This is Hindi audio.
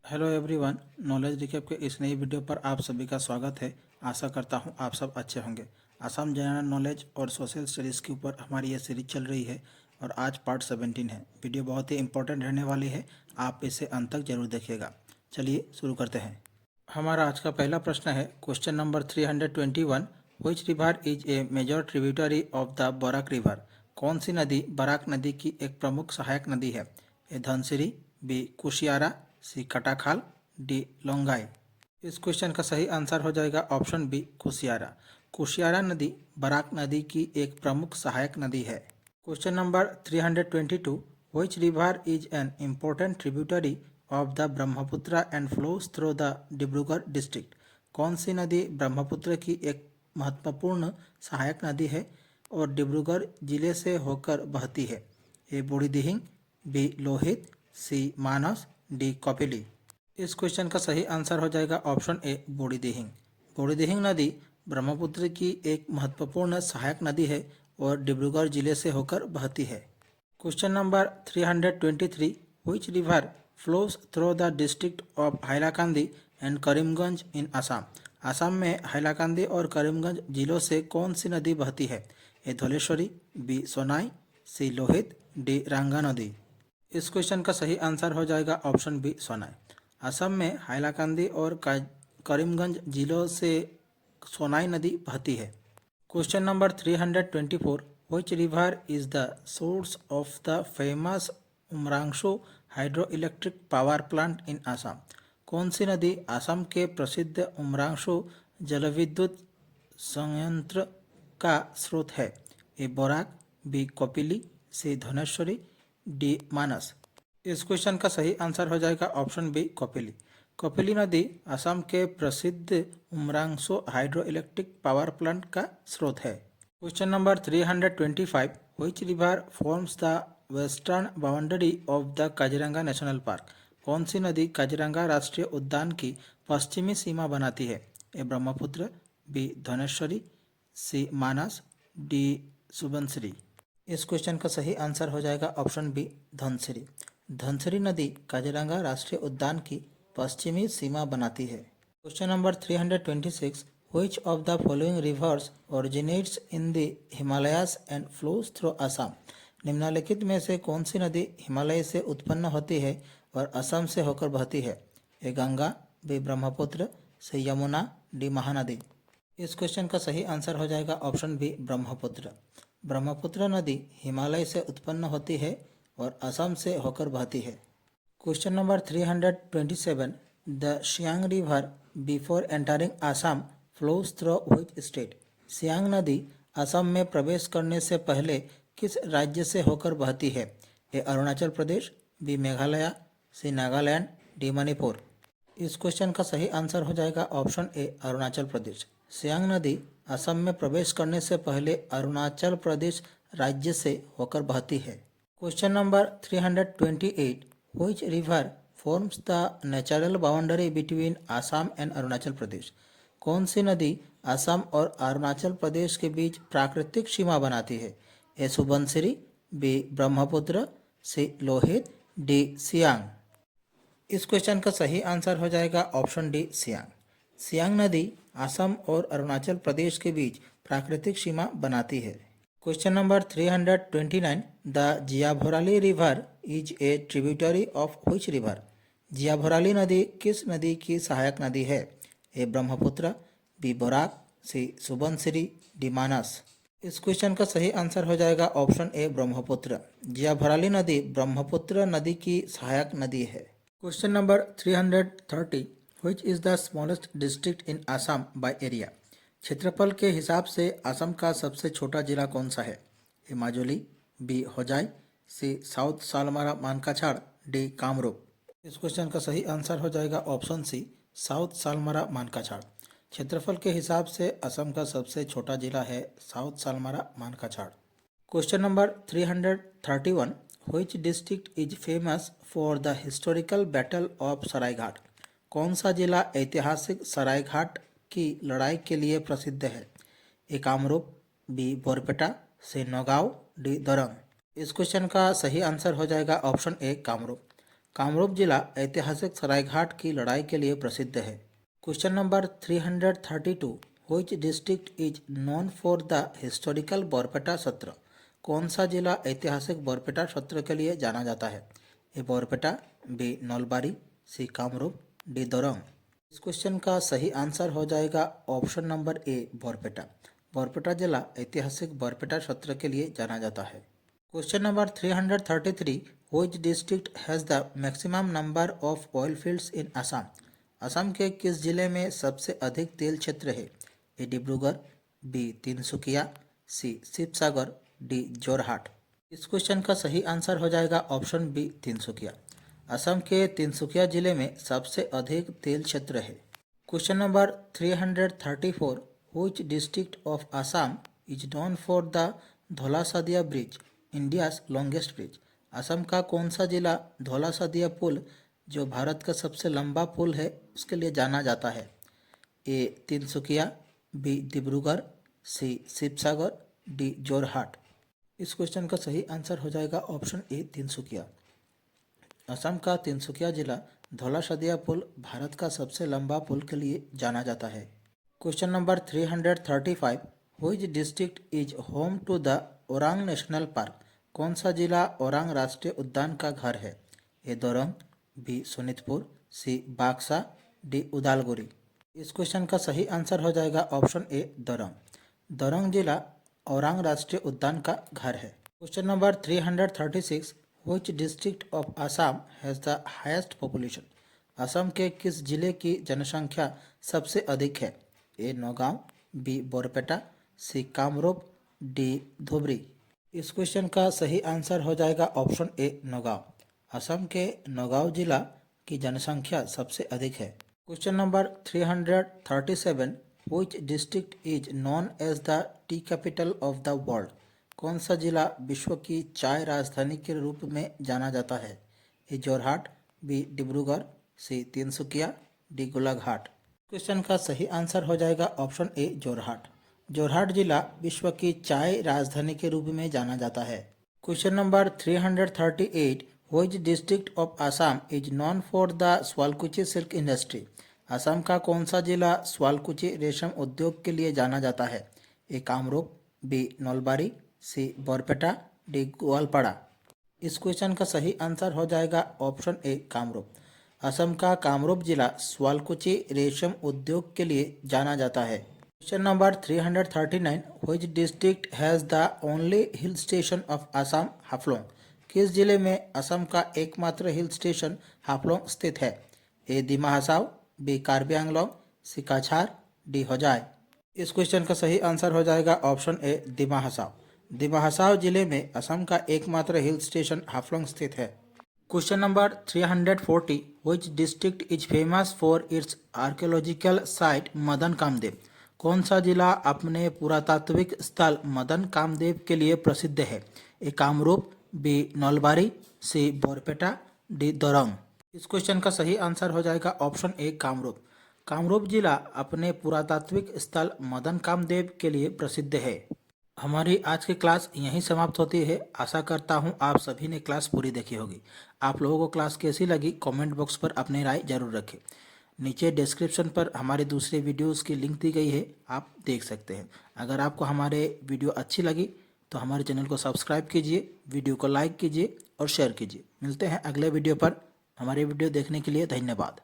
हेलो एवरीवन, नॉलेज रिकैप के इस नई वीडियो पर आप सभी का स्वागत है। आशा करता हूं आप सब अच्छे होंगे। असम जनरल नॉलेज और सोशल स्टडीज़ के ऊपर हमारी ये सीरीज चल रही है और आज पार्ट 17 है। वीडियो बहुत ही इंपॉर्टेंट रहने वाली है, आप इसे अंत तक जरूर देखिएगा। चलिए शुरू करते हैं। हमारा आज का पहला प्रश्न है question number 321। Which river is a major tributary of the Barak river? कौन सी नदी बराक नदी की एक प्रमुख सहायक नदी है? ए धनसिरी, बी कुशियारा, सी कटाखाल, डी लोंगाई। इस क्वेश्चन का सही आंसर हो जाएगा ऑप्शन बी कुशियारा। कुशियारा नदी बराक नदी की एक प्रमुख सहायक नदी है। Question number 322। Which river is an important tributary of the Brahmaputra and flows through the Dibrugarh district? कौन सी नदी ब्रह्मपुत्र की एक महत्वपूर्ण सहायक नदी है और डिब्रूगढ़ जिले से होकर बहती है? ए बूढ़ी दिहिंग, बी लोहित, सी मानस, डी कपिली। इस क्वेश्चन का सही आंसर हो जाएगा ऑप्शन ए बूढ़ी दिहिंग। बूढ़ी दिहिंग नदी ब्रह्मपुत्र की एक महत्वपूर्ण सहायक नदी है और डिब्रूगढ़ जिले से होकर बहती है। Question number 323। Which river flows through the district of Hailakandi and Karimganj in Assam? Assam में हाइलाकांदी और करीमगंज जिलों से कौन सी नदी बहती है? ए धौलेश्वरी, बी सोनाई, सी लोहित, डी रंगा नदी। इस क्वेश्चन का सही आंसर हो जाएगा ऑप्शन बी सोनाई। असम में हाइलाकांदी और करीमगंज जिलों से सोनाई नदी बहती है। Question number 324। Which river is the source of the famous Umrangso hydro electric power plant in Assam? कौन सी नदी असम के प्रसिद्ध उमरांशु जलविद्युत संयंत्र का स्रोत है? ए बोराक, बी कपिली, सी धनेश्वरी, डी मानस। इस क्वेश्चन का सही आंसर हो जाएगा ऑप्शन बी कपिली। कपिली नदी असम के प्रसिद्ध उमरांसो हाइड्रो इलेक्ट्रिक पावर प्लांट का स्रोत है। Question number 325। Which river forms the western boundary of the Kaziranga national park? कौन सी नदी काजीरंगा राष्ट्रीय उद्यान की पश्चिमी सीमा बनाती है? A Brahmaputra, B Dhaneshwari, C Manas, D Subansiri. इस क्वेश्चन का सही आंसर हो जाएगा ऑप्शन बी धनसिरी। धनसिरी नदी काजीरंगा राष्ट्रीय उद्यान की पश्चिमी सीमा बनाती है। Question number 326। Which of the following rivers originates in the Himalayas and flows through Assam? निम्नलिखित में से कौन सी नदी हिमालय से उत्पन्न होती है और असम से होकर बहती है? ए गंगा, बी ब्रह्मपुत्र, सी यमुना, डी महानदी। इस क्वेश्चन का सही आंसर हो जाएगा ऑप्शन बी ब्रह्मपुत्र। ब्रह्मपुत्र नदी हिमालय से उत्पन्न होती है और असम से होकर बहती है। Question number 327। The Siang river before entering Assam flows through which state? Siang नदी असम में प्रवेश करने से पहले किस राज्य से होकर बहती है? ए अरुणाचल प्रदेश, बी मेघालय, सी नागालैंड, डी मणिपुर। इस क्वेश्चन का सही आंसर हो जाएगा ऑप्शन ए अरुणाचल प्रदेश। सियांग नदी असम में प्रवेश करने से पहले अरुणाचल प्रदेश राज्य से होकर बहती है। Question number 328। Which river forms the natural boundary between Assam and Arunachal Pradesh? कौन सी नदी असम और अरुणाचल प्रदेश के बीच प्राकृतिक सीमा बनाती है? ए सुबनसिरी, बी ब्रह्मपुत्र, सी लोहित, डी सियांग। इस क्वेश्चन का सही आंसर हो जाएगा ऑप्शन डी सियांग। सियांग नदी असम और अरुणाचल प्रदेश के बीच प्राकृतिक सीमा बनाती है। Question number 329। The Jiabharali river is a tributary of which river? Jiabharali नदी किस नदी की सहायक नदी है? A Brahmaputra, B Barak, C Subansiri, D Manas. इस क्वेश्चन का सही आंसर हो जाएगा ऑप्शन ए ब्रह्मपुत्र। जियाभोराली नदी ब्रह्मपुत्र नदी की सहायक नदी है। Question number 330। Which is the smallest district in Assam by area? क्षेत्रफल के हिसाब से असम का सबसे छोटा जिला कौन सा है? ए माजुली, बी होजाई, सी साउथ सालमारा मानकाछाड़, डी कामरूप। इस क्वेश्चन का सही आंसर हो जाएगा ऑप्शन सी साउथ सालमारा मानकाछाड़। क्षेत्रफल के हिसाब से असम का सबसे छोटा जिला है south Salmara Mankachar. Question number 331। Which district is famous for the historical battle of Saraighat? कौन सा जिला ऐतिहासिक सरायघाट की लड़ाई के लिए प्रसिद्ध है? ए कामरूप, बी बोरपेटा, सी नौगांव, डी दरंग। इस क्वेश्चन का सही आंसर हो जाएगा ऑप्शन ए कामरूप। कामरूप जिला ऐतिहासिक सरायघाट की लड़ाई के लिए प्रसिद्ध है। Question number 332, which district is known for the historical Barpeta सत्र? कौन सा जिला ऐतिहासिक बोरपेटा सत्र के लिए जाना जाता है? ए बोरपेटा, बी नौलबारी, सी कामरूप, डी दोरंग। इस क्वेश्चन का सही आंसर हो जाएगा option number A Barpeta. Barpeta जिला ऐतिहासिक बोरपेटा सत्र के लिए जाना जाता है। Question number 333, which district has the maximum number of oil fields in Assam? Assam के किस जिले में सबसे अधिक तेल क्षेत्र है? ए डिब्रूगढ़, बी तिनसुकिया, सी शिवसागर, डी जोरहाट। इस क्वेश्चन का सही आंसर हो जाएगा ऑप्शन बी तिनसुकिया। असम के तिनसुकिया जिले में सबसे अधिक तेल क्षेत्र है। Question number 334, which district of Assam is known for the धौलासादिया bridge, India's longest bridge? Assam का कौन सा जिला धौलासादिया पुल, जो भारत का सबसे लंबा पुल है, उसके लिए जाना जाता है? ए तिनसुकिया, बी डिब्रूगढ़, सी शिवसागर, डी जोरहाट। इस क्वेश्चन का सही आंसर हो जाएगा ऑप्शन ए तिनसुकिया। असम का तिनसुकिया जिला धौलासादिया पुल भारत का सबसे लंबा पुल के लिए जाना जाता है। Question number 335, which district is home to the Orang national park? कौन सा जिला ओरांग राष्ट्रीय उद्यान का घर है? A Darrang, B Sonitpur, C Baksa, D Udalguri. इस क्वेश्चन का सही आंसर हो जाएगा ऑप्शन ए दोरंग। दोरंग जिला ओरांग राष्ट्रीय उद्यान का घर है। Question number 336, which district of Assam has the highest population? Assam के किस जिले की जनसंख्या सबसे अधिक है? ए नौगांव, बी बोरपेटा, सी कामरूप, डी धुबरी। इस क्वेश्चन का सही आंसर हो जाएगा ऑप्शन ए नौगांव। असम के नौगांव जिला की जनसंख्या सबसे अधिक है। Question number 337, which district is known as the tea capital of the world? कौन सा जिला विश्व की चाय राजधानी के रूप में जाना जाता है? ए जोरहाट, बी डिब्रूगढ़, सी तिनसुकिया, डी गोलाघाट। क्वेश्चन का सही आंसर हो जाएगा ऑप्शन ए जोरहाट। जोरहाट जिला विश्व की चाय राजधानी के रूप में जाना जाता है। Question number 338, which district of Assam is known for the Sualkuchi silk industry? Assam का कौन सा जिला स्वालकुची रेशम उद्योग के लिए जाना जाता है? ए कामरूप, बी नौलबारी, सी बोरपेटा, डी गोवालपाड़ा। इस क्वेश्चन का सही आंसर हो जाएगा ऑप्शन ए कामरूप। असम का कामरूप जिला स्वालकुची रेशम उद्योग के लिए जाना जाता है। Question number 339, which district has the only hill station of Assam Haflong? किस जिले में असम का एकमात्र हिल स्टेशन हाफलोंग स्थित है? ए दिमा हसाव, बी कार्बी आंगलोंग, सी काछार, डी होजाय। इस क्वेश्चन का सही आंसर हो जाएगा ऑप्शन ए दिमा हसाव। दिमा हसाव जिले में असम का एकमात्र हिल स्टेशन हाफलोंग स्थित है। Question number 340, which district is famous for its archaeological site Madan Kamdev? कौन सा जिला अपने पुरातात्विक स्थल मदन कामदेव के लिए प्रसिद्ध है? ए कामरूप, बी नौलबारी, सी बोरपेटा, डी दोरंग। इस क्वेश्चन का सही आंसर हो जाएगा ऑप्शन ए कामरूप। कामरूप जिला अपने पुरातात्विक स्थल मदन कामदेव के लिए प्रसिद्ध है। हमारी आज की क्लास यहीं समाप्त होती है। आशा करता हूँ आप सभी ने क्लास पूरी देखी होगी। आप लोगों को क्लास कैसी लगी कमेंट बॉक्स पर अपनी राय जरूर रखें। नीचे डिस्क्रिप्शन पर हमारे दूसरे वीडियोस की लिंक दी गई है, आप देख सकते हैं। अगर आपको हमारे वीडियो अच्छी लगी तो हमारे चैनल को सब्सक्राइब कीजिए, वीडियो को लाइक कीजिए और शेयर कीजिए। मिलते हैं अगले वीडियो पर। हमारे वीडियो देखने के लिए धन्यवाद।